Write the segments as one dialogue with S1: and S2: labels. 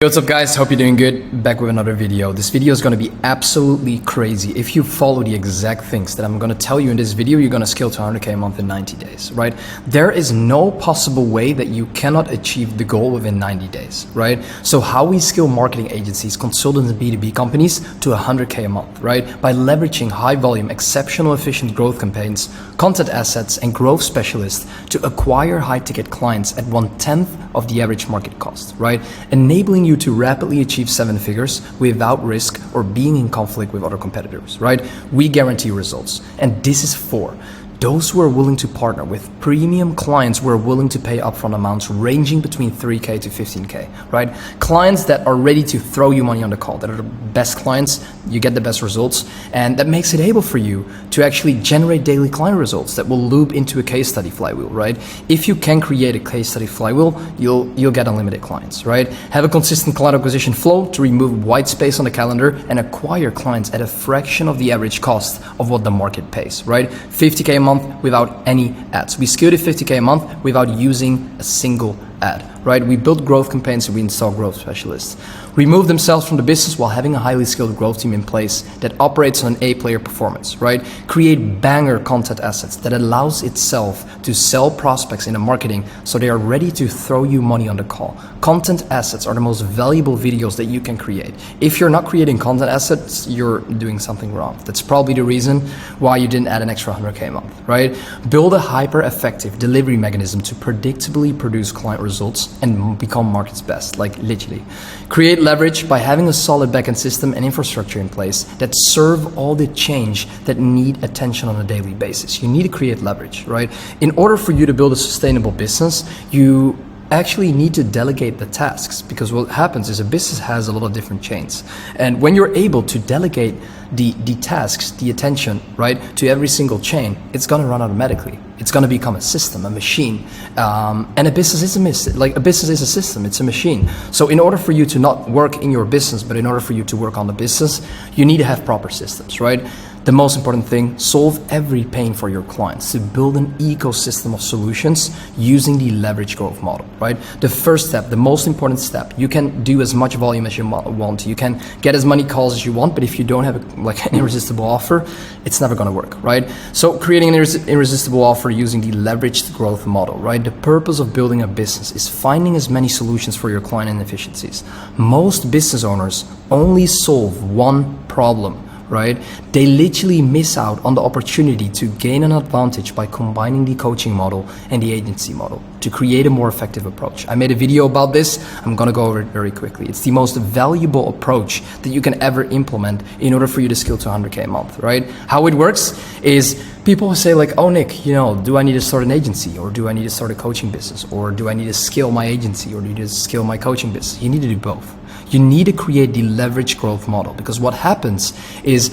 S1: Hey, what's up guys, hope you're doing good. Back with another video. This video is going to be absolutely crazy. If you follow the exact things that I'm going to tell you in this video, you're going to scale to 100k a month in 90 days, right? There is no possible way that you cannot achieve the goal within 90 days, right? So how we scale marketing agencies, consultants and B2B companies to 100k a month, right? By leveraging high volume, exceptional efficient growth campaigns, content assets and growth specialists to acquire high ticket clients at 1/10 of the average market cost, right? Enabling you to rapidly achieve 7 figures without risk or being in conflict with other competitors, right? We guarantee results. And this is for those who are willing to partner with premium clients who are willing to pay upfront amounts ranging between 3k to 15k, right? Clients that are ready to throw you money on the call, that are the best clients, you get the best results, and that makes it able for you to actually generate daily client results that will loop into a case study flywheel, right? If you can create a case study flywheel, you'll get unlimited clients, right? Have a consistent client acquisition flow to remove white space on the calendar and acquire clients at a fraction of the average cost of what the market pays, right? 50k a month without any ads. We scaled to 50k a month without using a single ad, right? We build growth campaigns and we install growth specialists. Remove themselves from the business while having a highly skilled growth team in place that operates on an A-player performance, right? Create banger content assets that allows itself to sell prospects in the marketing so they are ready to throw you money on the call. Content assets are the most valuable videos that you can create. If you're not creating content assets, you're doing something wrong. That's probably the reason why you didn't add an extra 100k a month, right? Build a hyper-effective delivery mechanism to predictably produce client results and become market's best, like literally. Create leverage by having a solid backend system and infrastructure in place that serve all the change that need attention on a daily basis. You need to create leverage, right? In order for you to build a sustainable business, you actually need to delegate the tasks, because what happens is a business has a lot of different chains. And when you're able to delegate the tasks, the attention, right, to every single chain, it's gonna run automatically. It's gonna become a system, a machine. And a business is a business is a system, it's a machine. So in order for you to not work in your business, but in order for you to work on the business, you need to have proper systems, right? The most important thing, solve every pain for your clients to build an ecosystem of solutions using the leverage growth model, right? The first step, the most important step, you can do as much volume as you want. You can get as many calls as you want, but if you don't have an irresistible offer, it's never gonna work, right? So creating an irresistible offer using the leveraged growth model, right? The purpose of building a business is finding as many solutions for your client inefficiencies. Most business owners only solve one problem, right? They literally miss out on the opportunity to gain an advantage by combining the coaching model and the agency model to create a more effective approach. I made a video about this. I'm gonna go over it very quickly. It's the most valuable approach that you can ever implement in order for you to scale to 100k a month, right? How it works is people say like, oh Nick, do I need to start an agency, or do I need to start a coaching business, or do I need to scale my agency, or do I need to scale my coaching business? You need to do both. You need to create the leverage growth model, because what happens is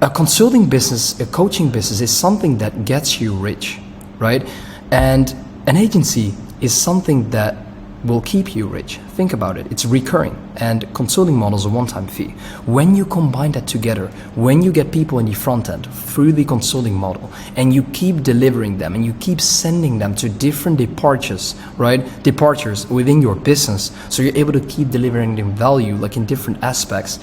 S1: a consulting business, a coaching business is something that gets you rich, right? And an agency is something that will keep you rich. Think about it, it's recurring, and consulting model is a one-time fee. When you combine that together, when you get people in the front end through the consulting model, and you keep delivering them, and you keep sending them to different departures, right? Departures within your business, so you're able to keep delivering them value, like in different aspects,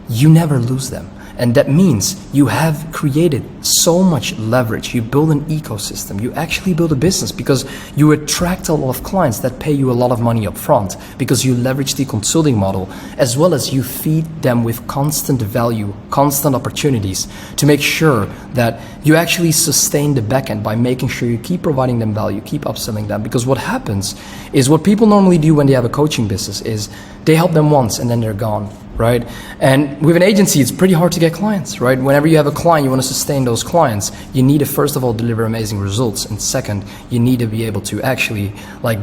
S1: you never lose them. And that means you have created so much leverage. You build an ecosystem. You actually build a business because you attract a lot of clients that pay you a lot of money up front, because you leverage the consulting model, as well as you feed them with constant value, constant opportunities to make sure that you actually sustain the backend by making sure you keep providing them value, keep upselling them. Because what happens is, what people normally do when they have a coaching business is they help them once and then they're gone, right? And with an agency, it's pretty hard to get clients, right? Whenever you have a client, you want to sustain those clients, you need to first of all deliver amazing results, and second, you need to be able to actually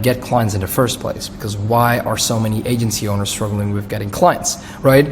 S1: get clients in the first place. Because why are so many agency owners struggling with getting clients, right?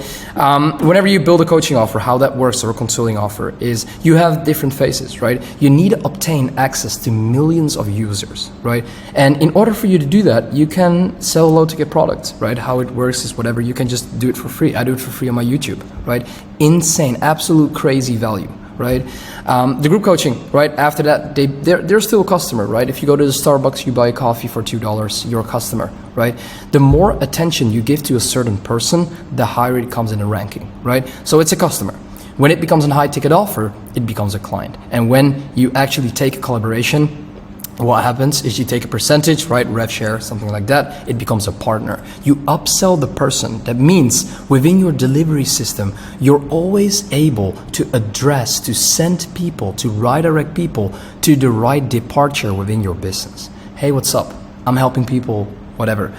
S1: Whenever you build a coaching offer, how that works, or a consulting offer, is you have different phases, right? You need to obtain access to millions of users, right? And in order for you to do that, you can sell low-ticket products, right? How it works is you can just do it for free. I do it for free on my YouTube, right? Insane, absolute crazy value, right? The group coaching, right? After that, they're still a customer, right? If you go to the Starbucks, you buy a coffee for $2, you're a customer, right? The more attention you give to a certain person, the higher it comes in the ranking, right? So it's a customer. When it becomes a high ticket offer, it becomes a client. And when you actually take a collaboration, what happens is you take a percentage, right, rev share, something like that, it becomes a partner. You upsell the person. That means within your delivery system, you're always able to address, to send people, to redirect people to the right departure within your business. Hey, what's up? I'm helping people, whatever,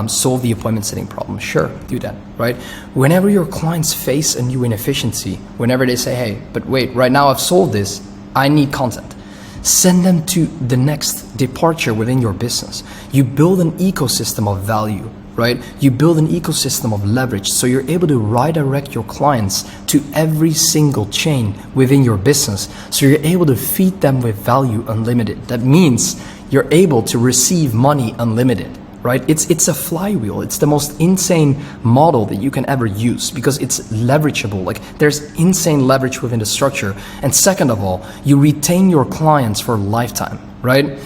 S1: solve the appointment setting problem. Sure, do that, right? Whenever your clients face a new inefficiency, whenever they say, hey, but wait, right now I've solved this, I need content. Send them to the next departure within your business. You build an ecosystem of value, right? You build an ecosystem of leverage, so you're able to redirect your clients to every single chain within your business. So you're able to feed them with value unlimited. That means you're able to receive money unlimited, right? It's a flywheel. It's the most insane model that you can ever use because it's leverageable. Like there's insane leverage within the structure. And second of all, you retain your clients for a lifetime, right?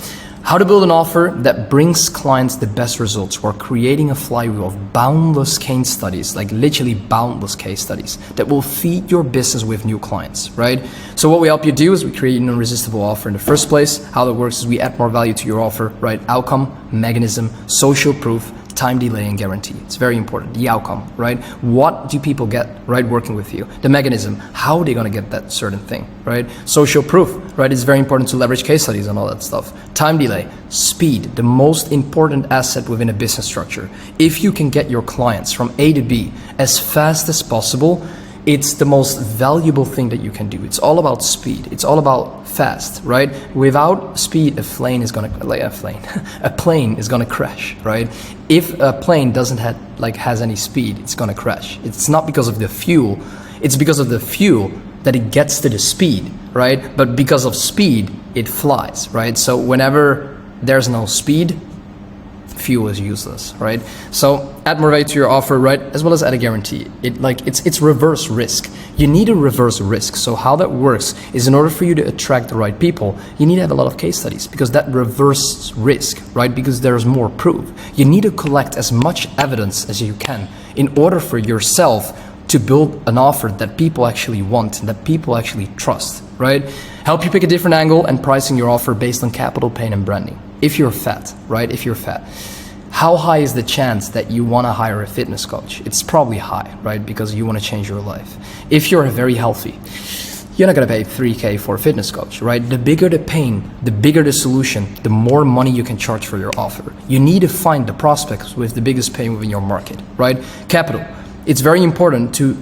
S1: How to build an offer that brings clients the best results. We're creating a flywheel of boundless case studies, like literally boundless case studies that will feed your business with new clients, right? So what we help you do is we create an irresistible offer in the first place. How that works is we add more value to your offer, right? Outcome, mechanism, social proof, time delay, and guarantee. It's very important. The outcome, right? What do people get, right, working with you? The mechanism, how are they going to get that certain thing, right? Social proof, right? It's very important to leverage case studies and all that stuff. Time delay, speed, the most important asset within a business structure. If you can get your clients from A to B as fast as possible, it's the most valuable thing that you can do. It's all about speed. It's all about fast, right? Without speed, a plane is gonna crash, right? If a plane doesn't has any speed, it's gonna crash. It's not because of the fuel. It's because of the fuel that it gets to the speed, right? But because of speed, it flies, right? So whenever there's no speed, fuel is useless, right? So add more value to your offer, right? As well as add a guarantee. It's reverse risk. You need a reverse risk. So how that works is in order for you to attract the right people, you need to have a lot of case studies because that reverse risk, right? Because there's more proof. You need to collect as much evidence as you can in order for yourself to build an offer that people actually want and that people actually trust, right? Help you pick a different angle and pricing your offer based on capital, pain, and branding. If you're fat, right? If you're fat, how high is the chance that you want to hire a fitness coach? It's probably high, right? Because you want to change your life. If you're very healthy, you're not going to pay $3K for a fitness coach, right? The bigger the pain, the bigger the solution, the more money you can charge for your offer. You need to find the prospects with the biggest pain within your market, right? Capital. It's very important to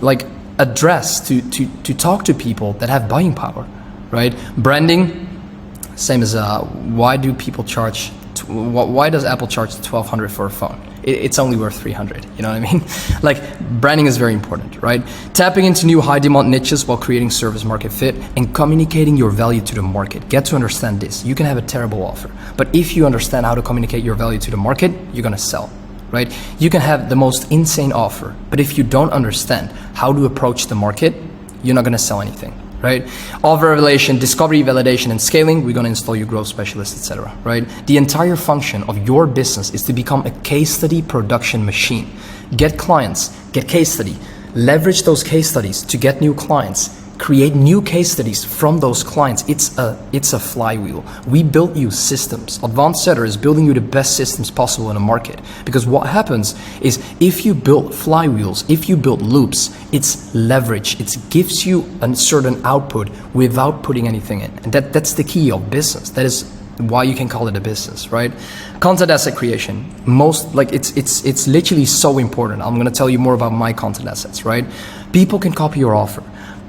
S1: address, to talk to people that have buying power, right? Branding, same as why do people charge, why does Apple charge $1,200 for a phone? It's only worth $300, you know what I mean? Branding is very important, right? Tapping into new high demand niches while creating service market fit and communicating your value to the market. Get to understand this. You can have a terrible offer, but if you understand how to communicate your value to the market, you're gonna sell. Right? You can have the most insane offer, but if you don't understand how to approach the market, you're not going to sell anything, right? Offer revelation, discovery, validation, and scaling, we're going to install you growth specialist, etc. Right? The entire function of your business is to become a case study production machine. Get clients, get case study, leverage those case studies to get new clients. Create new case studies from those clients. It's a flywheel. We built you systems. Advanced Setter is building you the best systems possible in the market. Because what happens is if you build flywheels, if you build loops, it's leverage. It gives you a certain output without putting anything in. And that's the key of business. That is why you can call it a business, right? Content asset creation. It's literally so important. I'm gonna tell you more about my content assets, right? People can copy your offer.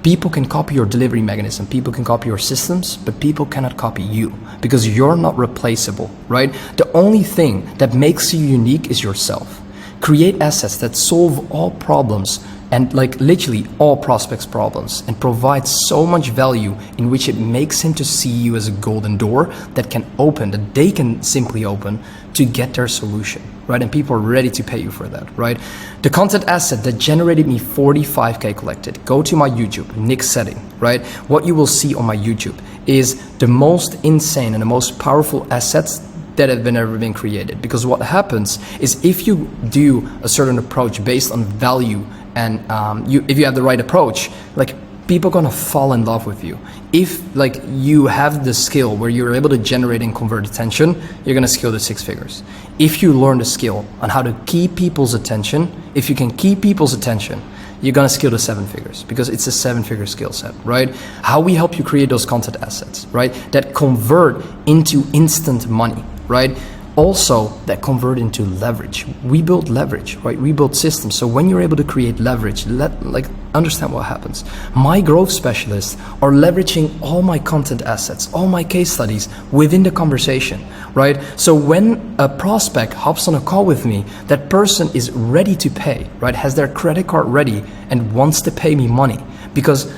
S1: People can copy your delivery mechanism, people can copy your systems, but people cannot copy you because you're not replaceable, right? The only thing that makes you unique is yourself. Create assets that solve all problems and literally all prospects' problems and provide so much value in which it makes him to see you as a golden door that can open, that they can simply open to get their solution, right? And people are ready to pay you for that, right? The content asset that generated me 45K collected, go to my YouTube, Nik Setting, right? What you will see on my YouTube is the most insane and the most powerful assets that have ever been created. Because what happens is if you do a certain approach based on value and if you have the right approach, like, people are gonna fall in love with you. If like you have the skill where you're able to generate and convert attention, you're gonna scale to 6 figures. If you learn the skill on how to keep people's attention, if you can keep people's attention, you're gonna scale to 7 figures, because it's a 7-figure skill set, right? How we help you create those content assets, right? That convert into instant money, right? Also that convert into leverage. We build leverage, right? We build systems. So when you're able to create leverage, understand what happens. My growth specialists are leveraging all my content assets, all my case studies within the conversation, right? So when a prospect hops on a call with me, that person is ready to pay, right? Has their credit card ready and wants to pay me money, because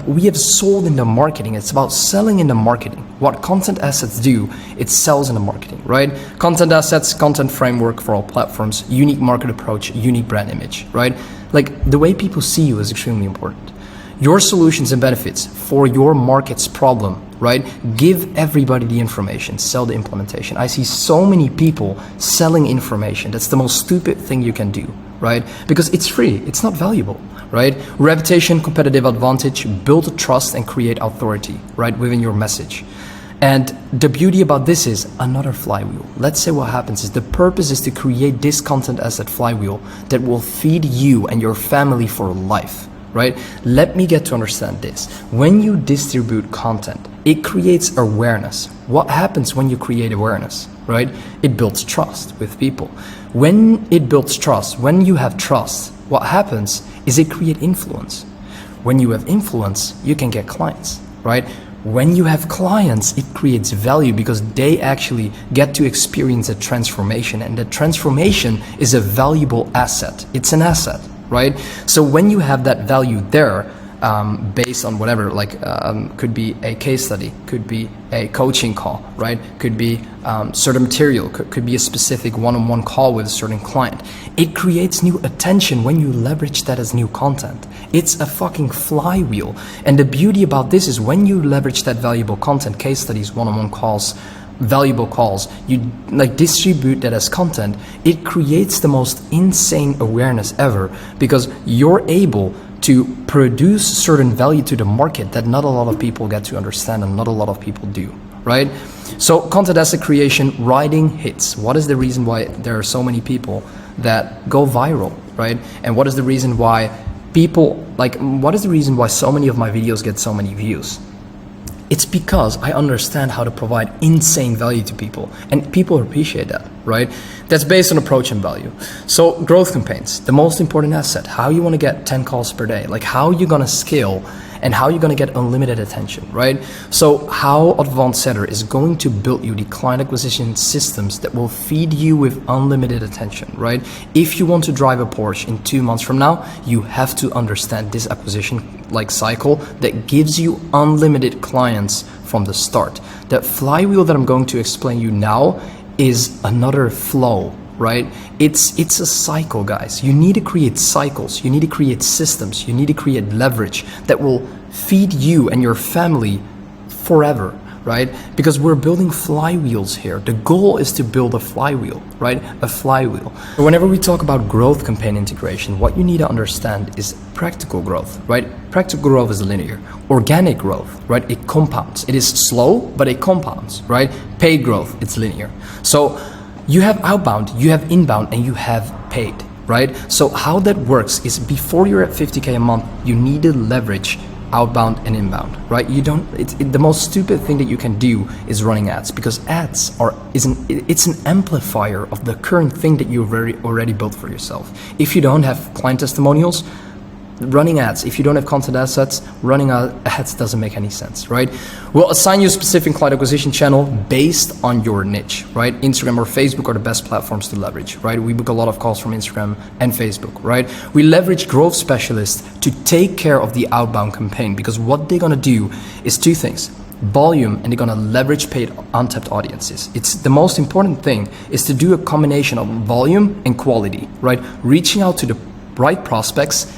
S1: we have sold in the marketing. It's about selling in the marketing. What content assets do, it sells in the marketing, right? Content assets, content framework for all platforms, unique market approach, unique brand image, right? Like, the way people see you is extremely important. Your solutions and benefits for your market's problem, right? Give everybody the information, sell the implementation. I see so many people selling information. That's the most stupid thing you can do, right? Because it's free, it's not valuable, right? Reputation, competitive advantage, build trust and create authority, right, within your message. And the beauty about this is another flywheel. Let's say what happens is the purpose is to create this content asset flywheel that will feed you and your family for life, right? Let me get to understand this. When you distribute content, it creates awareness. What happens when you create awareness, right? It builds trust with people. When it builds trust, when you have trust, what happens is it creates influence. When you have influence, you can get clients, right? When you have clients, it creates value, because they actually get to experience a transformation, and the transformation is a valuable asset. It's an asset, right? So when you have that value there, based on whatever, could be a case study, could be a coaching call, right? Could be certain material, could be a specific one-on-one call with a certain client. It creates new attention when you leverage that as new content. It's a fucking flywheel. And the beauty about this is when you leverage that valuable content, case studies, one-on-one calls, valuable calls, you distribute that as content, it creates the most insane awareness ever, because you're able to produce certain value to the market that not a lot of people get to understand and not a lot of people do, right? So content asset creation, writing hits. What is the reason why there are so many people that go viral, right? And what is the reason why what is the reason why so many of my videos get so many views? It's because I understand how to provide insane value to people, and people appreciate that, right? That's based on approach and value. So growth campaigns, the most important asset, how you want to get 10 calls per day, like how you're going to scale and how you're going to get unlimited attention, right? So how Advanced Setter is going to build you the client acquisition systems that will feed you with unlimited attention, right? If you want to drive a Porsche in 2 months from now, you have to understand this acquisition cycle that gives you unlimited clients from the start. That flywheel that I'm going to explain you now is another flow, right? It's a cycle, guys. You need to create cycles. You need to create systems. You need to create leverage that will feed you and your family forever, right? Because we're building flywheels here. The goal is to build a flywheel, right? A flywheel. Whenever we talk about growth campaign integration, what you need to understand is practical growth, right? Practical growth is linear. Organic growth, right? It compounds. It is slow, but it compounds, right? Paid growth, it's linear. So you have outbound, you have inbound, and you have paid, right? So how that works is before you're at 50K a month, you need to leverage outbound and inbound, right? The most stupid thing that you can do is running ads, because ads it's an amplifier of the current thing that you've already built for yourself. If you don't have client testimonials, running ads, if you don't have content assets, running ads doesn't make any sense, right? We'll assign you a specific client acquisition channel based on your niche, right? Instagram or Facebook are the best platforms to leverage, right? We book a lot of calls from Instagram and Facebook, right? We leverage growth specialists to take care of the outbound campaign, because what they're gonna do is 2 things. volume, and they're gonna leverage paid untapped audiences. It's the most important thing is to do a combination of volume and quality, right? Reaching out to the right prospects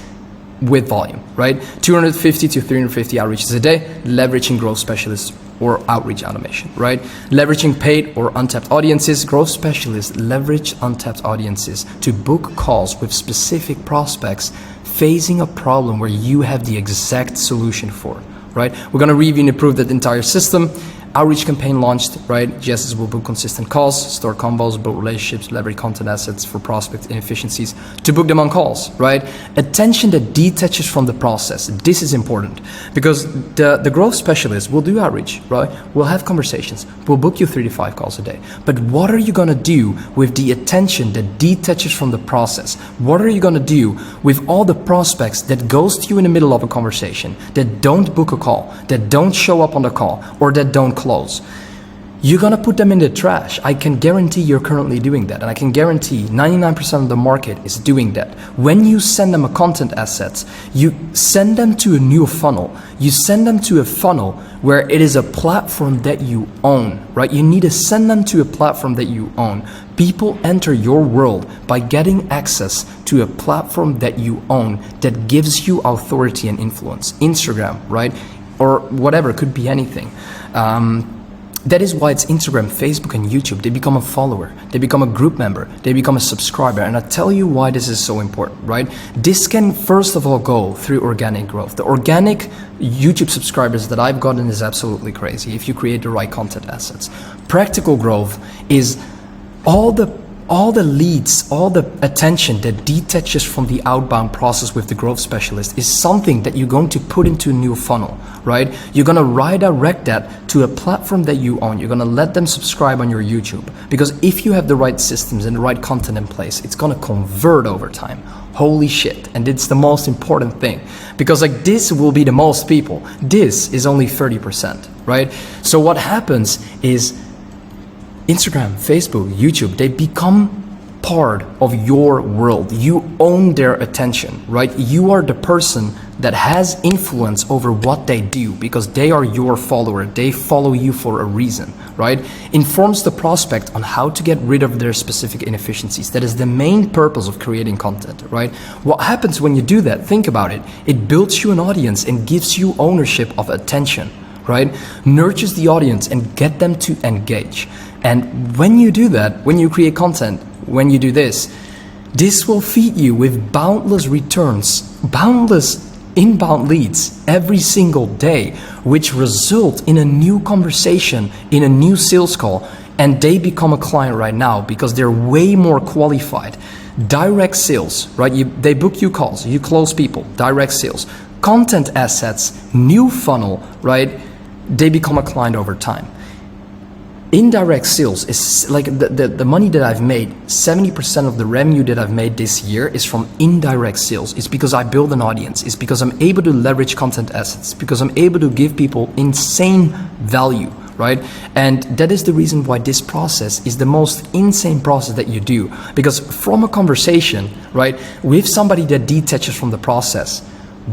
S1: with volume, right? 250 to 350 outreaches a day, leveraging growth specialists or outreach automation, right? Leveraging paid or untapped audiences, growth specialists leverage untapped audiences to book calls with specific prospects facing a problem where you have the exact solution for, right? We're gonna review and improve that entire system. Outreach campaign launched, right? GSs will book consistent calls, store combos, build relationships, leverage content assets for prospect inefficiencies to book them on calls, right? Attention that detaches from the process. This is important because the growth specialist will do outreach, right? We'll have conversations. We'll book you 3 to 5 calls a day. But what are you gonna do with the attention that detaches from the process? What are you gonna do with all the prospects that ghost you in the middle of a conversation, that don't book a call, that don't show up on the call, or that don't close? You're gonna put them in the trash. I can guarantee you're currently doing that, and I can guarantee 99% of the market is doing that. When you send them a content asset, you send them to a new funnel. You send them to a funnel where it is a platform that you own, right? You need to send them to a platform that you own. People enter your world by getting access to a platform that you own that gives you authority and influence. Instagram, right? Or whatever, it could be anything. That is why it's Instagram, Facebook, and YouTube. They become a follower, they become a group member, they become a subscriber. And I'll tell you why this is so important, right? This can first of all go through organic growth. The organic YouTube subscribers that I've gotten is absolutely crazy if you create the right content assets. Practical growth is all the leads, all the attention that detaches from the outbound process with the growth specialist is something that you're going to put into a new funnel, right? You're gonna redirect that to a platform that you own. You're gonna let them subscribe on your YouTube, because if you have the right systems and the right content in place, it's gonna convert over time. Holy shit. And it's the most important thing, because like this will be the most people. This is only 30%, right? So what happens is Instagram, Facebook, YouTube, they become part of your world. You own their attention, right? You are the person that has influence over what they do because they are your follower. They follow you for a reason, right? Informs the prospect on how to get rid of their specific inefficiencies. That is the main purpose of creating content, right? What happens when you do that? Think about it. It builds you an audience and gives you ownership of attention, right? Nurtures the audience and get them to engage. And when you do that, when you create content, when you do this will feed you with boundless returns, boundless inbound leads every single day, which result in a new conversation, in a new sales call, and they become a client right now because they're way more qualified. Direct sales, right? They book you calls, you close people, direct sales. Content assets, new funnel, right? They become a client over time. Indirect sales is like the money that I've made, 70% of the revenue that I've made this year is from indirect sales. It's because I build an audience. It's because I'm able to leverage content assets, because I'm able to give people insane value, right? And that is the reason why this process is the most insane process that you do. Because from a conversation, right, with somebody that detaches from the process,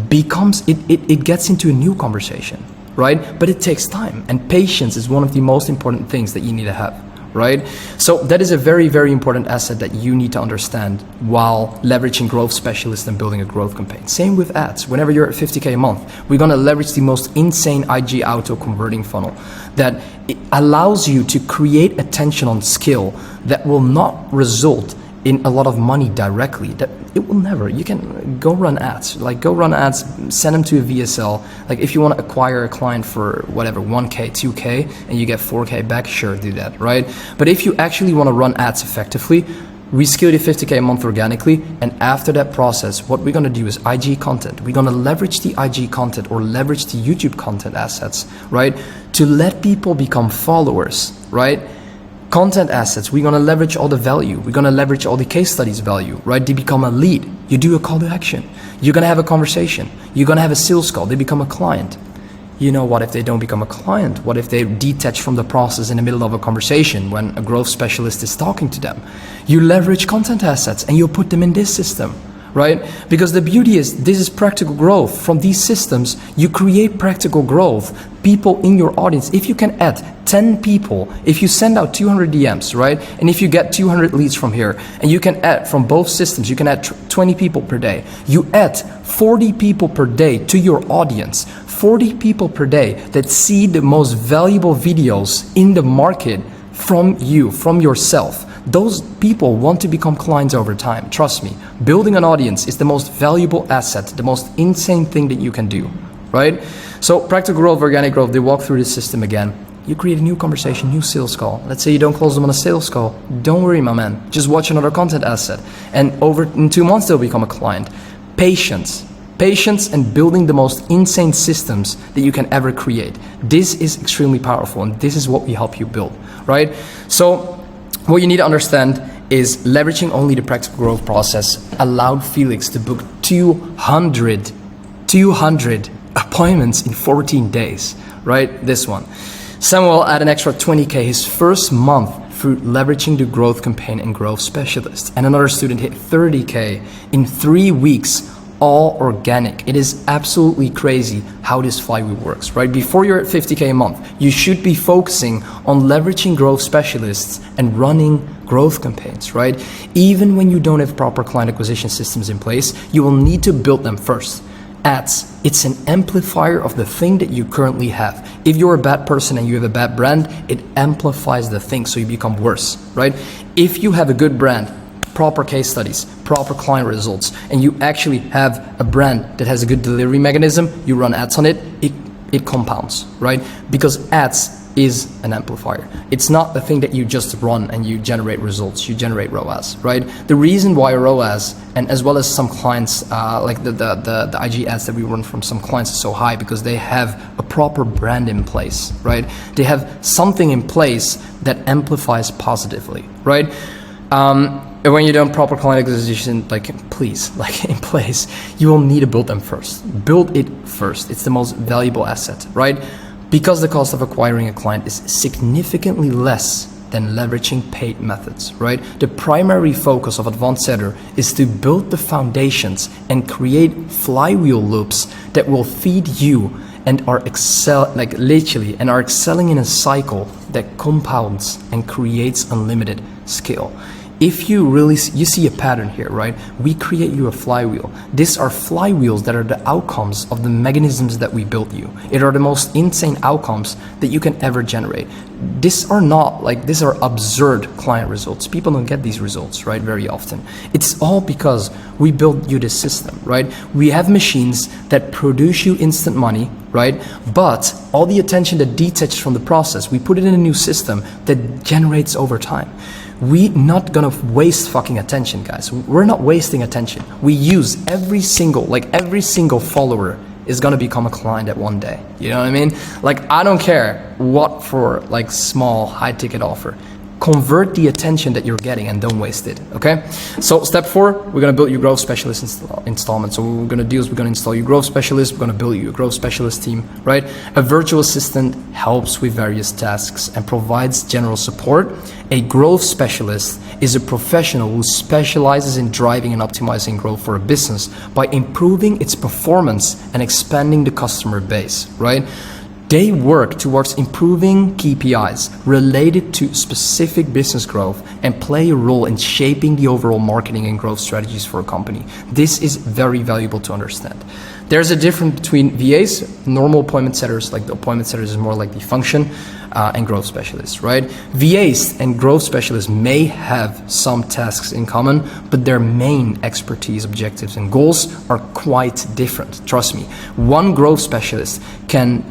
S1: it gets into a new conversation, right? But it takes time, and patience is one of the most important things that you need to have, right? So that is a very, very important asset that you need to understand while leveraging growth specialists and building a growth campaign. Same with ads. Whenever you're at 50K a month, we're gonna leverage the most insane IG auto converting funnel that it allows you to create attention on skill that will not result in a lot of money directly. That it will never. You can go run ads, send them to a VSL. Like if you want to acquire a client for whatever, 1K, 2K, and you get 4K back, sure, do that, right? But if you actually want to run ads effectively, we scale to 50K a month organically, and after that process, what we're gonna do is IG content. We're gonna leverage the IG content or leverage the YouTube content assets, right? To let people become followers, right? Content assets, we're gonna leverage all the value. We're gonna leverage all the case studies value, right? They become a lead. You do a call to action. You're gonna have a conversation. You're gonna have a sales call. They become a client. You know what if they don't become a client? What if they detach from the process in the middle of a conversation when a growth specialist is talking to them? You leverage content assets and you put them in this system, right? Because the beauty is, this is practical growth. From these systems, you create practical growth. People in your audience, if you can add 10 people, if you send out 200 DMs, right? And if you get 200 leads from here, and you can add from both systems, you can add 20 people per day. You add 40 people per day to your audience, 40 people per day that see the most valuable videos in the market from you, from yourself. Those people want to become clients over time. Trust me, building an audience is the most valuable asset, the most insane thing that you can do, right? So practical growth, organic growth, they walk through this system again. You create a new conversation, new sales call. Let's say you don't close them on a sales call. Don't worry, my man. Just watch another content asset. And in 2 months, they'll become a client. Patience. Patience and building the most insane systems that you can ever create. This is extremely powerful, and this is what we help you build, right? So what you need to understand is leveraging only the practical growth process allowed Felix to book 200 appointments in 14 days, right? This one. Samuel had an extra 20K his first month through leveraging the growth campaign and growth specialist. And another student hit 30K in 3 weeks, all organic. It is absolutely crazy how this flywheel works, right? Before you're at 50K a month, you should be focusing on leveraging growth specialists and running growth campaigns, right? Even when you don't have proper client acquisition systems in place, you will need to build them first. Ads, it's an amplifier of the thing that you currently have. If you're a bad person and you have a bad brand, it amplifies the thing, so you become worse, right? If you have a good brand, proper case studies, proper client results, and you actually have a brand that has a good delivery mechanism, you run ads on it, it compounds, right? Because ads is an amplifier. It's not the thing that you just run and you generate results, you generate ROAS, right? The reason why ROAS, and as well as some clients, like the IG ads that we run from some clients, is so high because they have a proper brand in place, right? They have something in place that amplifies positively, right? And when you don't proper client acquisition, in place, you will need to build them first. Build it first. It's the most valuable asset, right? Because the cost of acquiring a client is significantly less than leveraging paid methods, right? The primary focus of Advanced Setter is to build the foundations and create flywheel loops that will feed you and are excelling in a cycle that compounds and creates unlimited scale. If you see a pattern here, right? We create you a flywheel. These are flywheels that are the outcomes of the mechanisms that we built you. It are the most insane outcomes that you can ever generate. These are absurd client results. People don't get these results, right? Very often. It's all because we built you this system, right? We have machines that produce you instant money, right? But all the attention that detaches from the process, we put it in a new system that generates over time. We're not gonna waste fucking attention, guys. We're not wasting attention. We use every single follower is gonna become a client at one day. You know what I mean? I don't care what for small high ticket offer. Convert the attention that you're getting and don't waste it, okay? So step 4, we're gonna build your growth specialist installment. So what we're gonna do is we're gonna install your growth specialist, we're gonna build you a growth specialist team, right? A virtual assistant helps with various tasks and provides general support. A growth specialist is a professional who specializes in driving and optimizing growth for a business by improving its performance and expanding the customer base, right? They work towards improving KPIs related to specific business growth and play a role in shaping the overall marketing and growth strategies for a company. This is very valuable to understand. There's a difference between VAs, normal appointment setters, like the appointment setters is more like the function, and growth specialists, right? VAs and growth specialists may have some tasks in common, but their main expertise, objectives, and goals are quite different. Trust me, one growth specialist can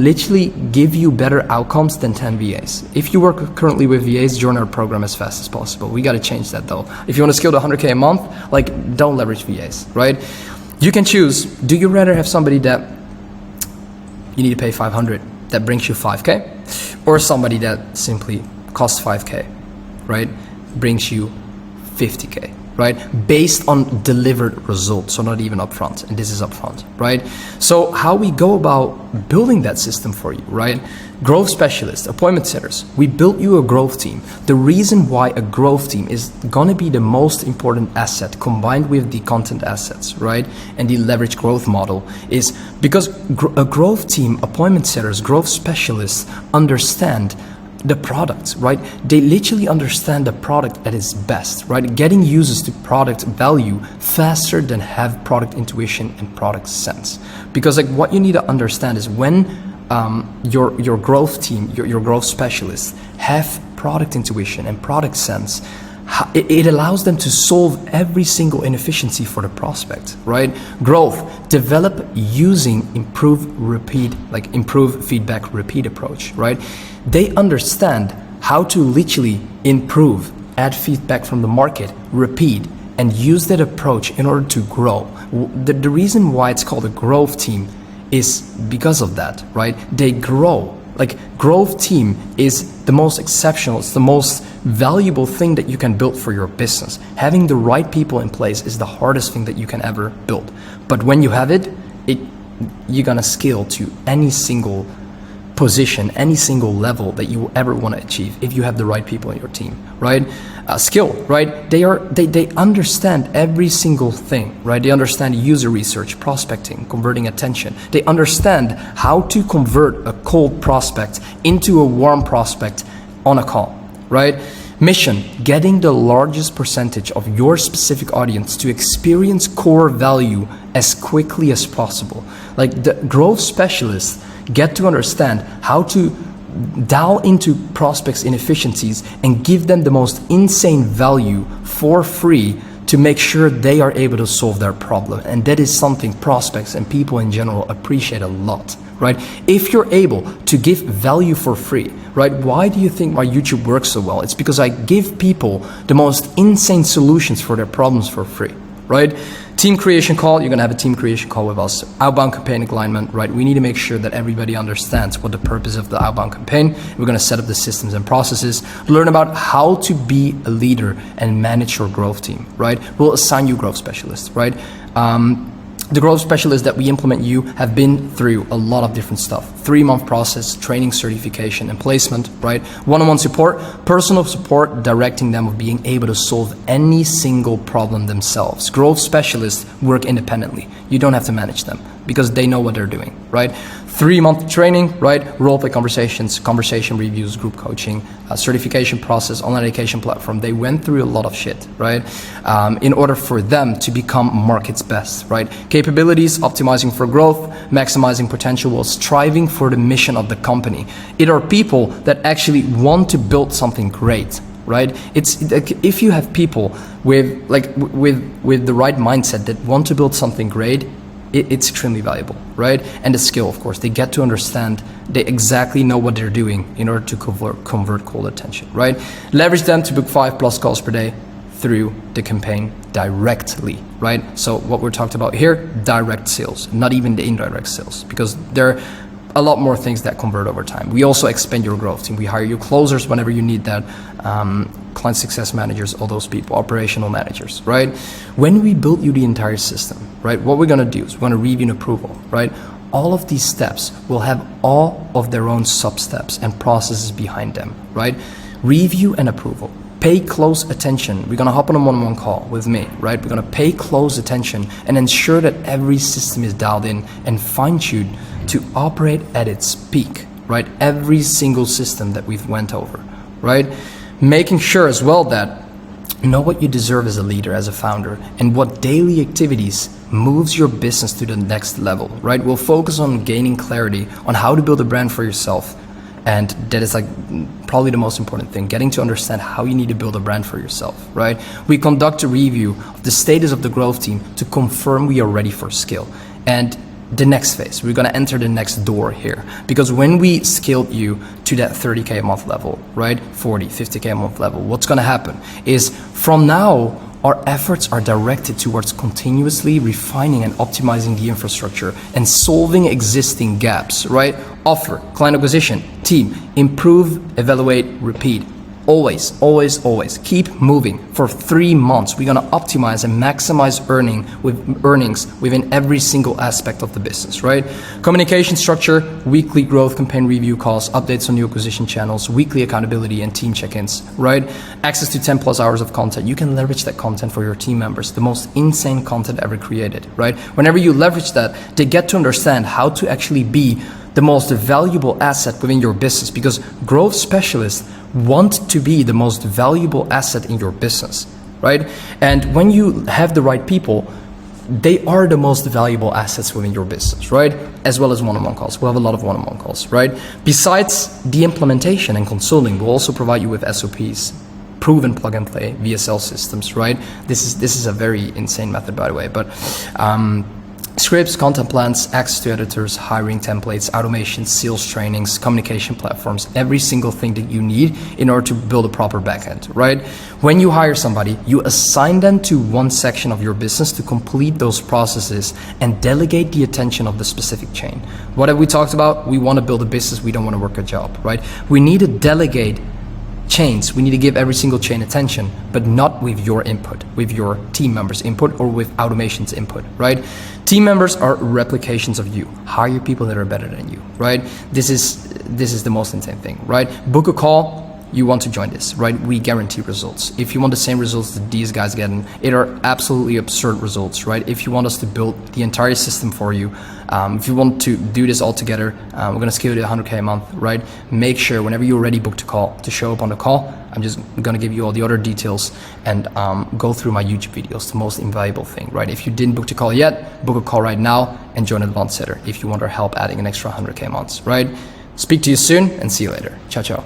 S1: literally give you better outcomes than 10 VAs. If you work currently with VAs, join our program as fast as possible. We got to change that though. If you want to scale to 100K a month, don't leverage VAs, right? You can choose, do you rather have somebody that you need to pay 500 that brings you 5K, or somebody that simply costs 5K, right? Brings you 50K. Right? Based on delivered results, so not even upfront, and this is upfront, right? So how we go about building that system for you, right? Growth specialists, appointment setters, we built you a growth team. The reason why a growth team is gonna be the most important asset combined with the content assets, right? And the leverage growth model is because a growth team, appointment setters, growth specialists understand the product, right? They literally understand the product at its best, right? Getting users to product value faster than have product intuition and product sense. Because like what you need to understand is when your growth team, your growth specialists have product intuition and product sense, it allows them to solve every single inefficiency for the prospect, right? Growth, develop using improve feedback, repeat approach, right? They understand how to literally improve, add feedback from the market, repeat, and use that approach in order to grow. The reason why it's called a growth team is because of that, right? They grow. Like growth team is the most exceptional, it's the most valuable thing that you can build for your business. Having the right people in place is the hardest thing that you can ever build. But when you have it, you're gonna scale to any single position, any single level that you ever want to achieve if you have the right people in your team, right? Skill, right? They understand every single thing, right? They understand user research, prospecting, converting attention. They understand how to convert a cold prospect into a warm prospect on a call, right? Mission, getting the largest percentage of your specific audience to experience core value as quickly as possible. Like the growth specialists get to understand how to dial into prospects' inefficiencies and give them the most insane value for free to make sure they are able to solve their problem. And that is something prospects and people in general appreciate a lot, right? If you're able to give value for free, right? Why do you think my YouTube works so well? It's because I give people the most insane solutions for their problems for free, right? Team creation call, you're gonna have a team creation call with us. Outbound campaign alignment, right? We need to make sure that everybody understands what the purpose of the outbound campaign. We're gonna set up the systems and processes, learn about how to be a leader and manage your growth team, right? We'll assign you growth specialists, right? The growth specialists that we implement you have been through a lot of different stuff. 3-month process, training, certification, and placement, right? One-on-one support, personal support, directing them of being able to solve any single problem themselves. Growth specialists work independently. You don't have to manage them because they know what they're doing, right? 3-month training, right? Role-play conversations, conversation reviews, group coaching, certification process, online education platform. They went through a lot of shit, right? In order for them to become market's best, right? Capabilities, optimizing for growth, maximizing potential while striving for the mission of the company. It are people that actually want to build something great, right? It's like if you have people with the right mindset that want to build something great, it's extremely valuable, right? And the skill, of course, they get to understand, they exactly know what they're doing in order to convert cold attention, right? Leverage them to book 5+ calls per day through the campaign directly, right? So what we're talking about here, direct sales, not even the indirect sales, because there are a lot more things that convert over time. We also expand your growth team. We hire you closers whenever you need that, client success managers, all those people, operational managers, right? When we build you the entire system, right, what we're gonna do is we're gonna review and approval, right? All of these steps will have all of their own sub-steps and processes behind them, right? Review and approval. Pay close attention. We're gonna hop on a one-on-one call with me, right? We're gonna pay close attention and ensure that every system is dialed in and fine-tuned to operate at its peak, right? Every single system that we've went over, right? Making sure as well that know what you deserve as a leader, as a founder, and what daily activities moves your business to the next level, right? We'll focus on gaining clarity on how to build a brand for yourself. And that is like probably the most important thing, getting to understand how you need to build a brand for yourself, right? We conduct a review of the status of the growth team to confirm we are ready for scale. And the next phase, we're gonna enter the next door here. Because when we scaled you to that 30K a month level, right? 40, 50K a month level, what's gonna happen is from now, our efforts are directed towards continuously refining and optimizing the infrastructure and solving existing gaps, right? Offer, client acquisition, team, improve, evaluate, repeat. always keep moving. For 3 months, we're gonna optimize and maximize earnings within every single aspect of the business, right? Communication structure, weekly growth campaign review calls, updates on new acquisition channels, weekly accountability and team check-ins, right? Access to 10 plus hours of content. You can leverage that content for your team members, the most insane content ever created, right? Whenever you leverage that, they get to understand how to actually be the most valuable asset within your business, because growth specialists want to be the most valuable asset in your business, right? And when you have the right people, they are the most valuable assets within your business, right? As well as one-on-one calls. We'll have a lot of one-on-one calls, right? Besides the implementation and consulting, we'll also provide you with SOPs, proven plug and play VSL systems, right? This is a very insane method, by the way, but scripts, content plans, access to editors, hiring templates, automation, sales trainings, communication platforms, every single thing that you need in order to build a proper backend, right? When you hire somebody, you assign them to one section of your business to complete those processes and delegate the attention of the specific chain. What have we talked about? We want to build a business, we don't want to work a job, right? We need to delegate chains. We need to give every single chain attention, but not with your input, with your team members' input or with automation's input, right? Team members are replications of you. Hire people that are better than you, right? This is the most insane thing, right? Book a call. You want to join this, right? We guarantee results. If you want the same results that these guys get, it are absolutely absurd results, right? If you want us to build the entire system for you, if you want to do this all together, we're gonna scale it to 100K a month, right? Make sure whenever you're ready booked a call to show up on the call. I'm just gonna give you all the other details and go through my YouTube videos, the most invaluable thing, right? If you didn't book the call yet, book a call right now and join Advanced Setter if you want our help adding an extra 100K a month, right? Speak to you soon and see you later. Ciao, ciao.